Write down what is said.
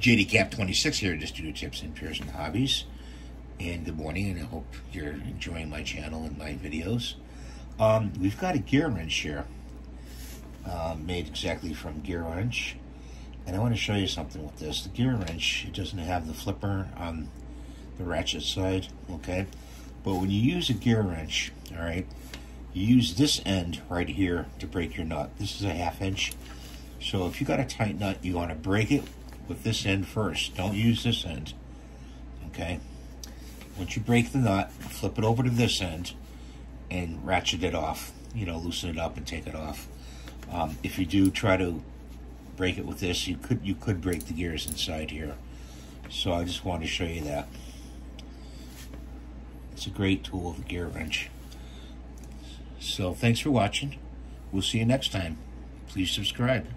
JDCap26 here, just Studio Tips and Pearson Hobbies. And good morning, and I hope you're enjoying my channel and my videos. We've got a gear wrench here, made exactly from gear wrench. And I want to show you something with this. The gear wrench, it doesn't have the flipper on the ratchet side, okay? But when you use a gear wrench, all right, you use this end right here to break your nut. This is a 1/2 inch. So if you got a tight nut, you want to break it with this end first. Don't use this end, okay? Once you break the nut, flip it over to this end and ratchet it off. You know, loosen it up and take it off. If you do try to break it with this, you could break the gears inside here. So I just wanted to show you that. It's a great tool, the gear wrench. So thanks for watching. We'll see you next time. Please subscribe.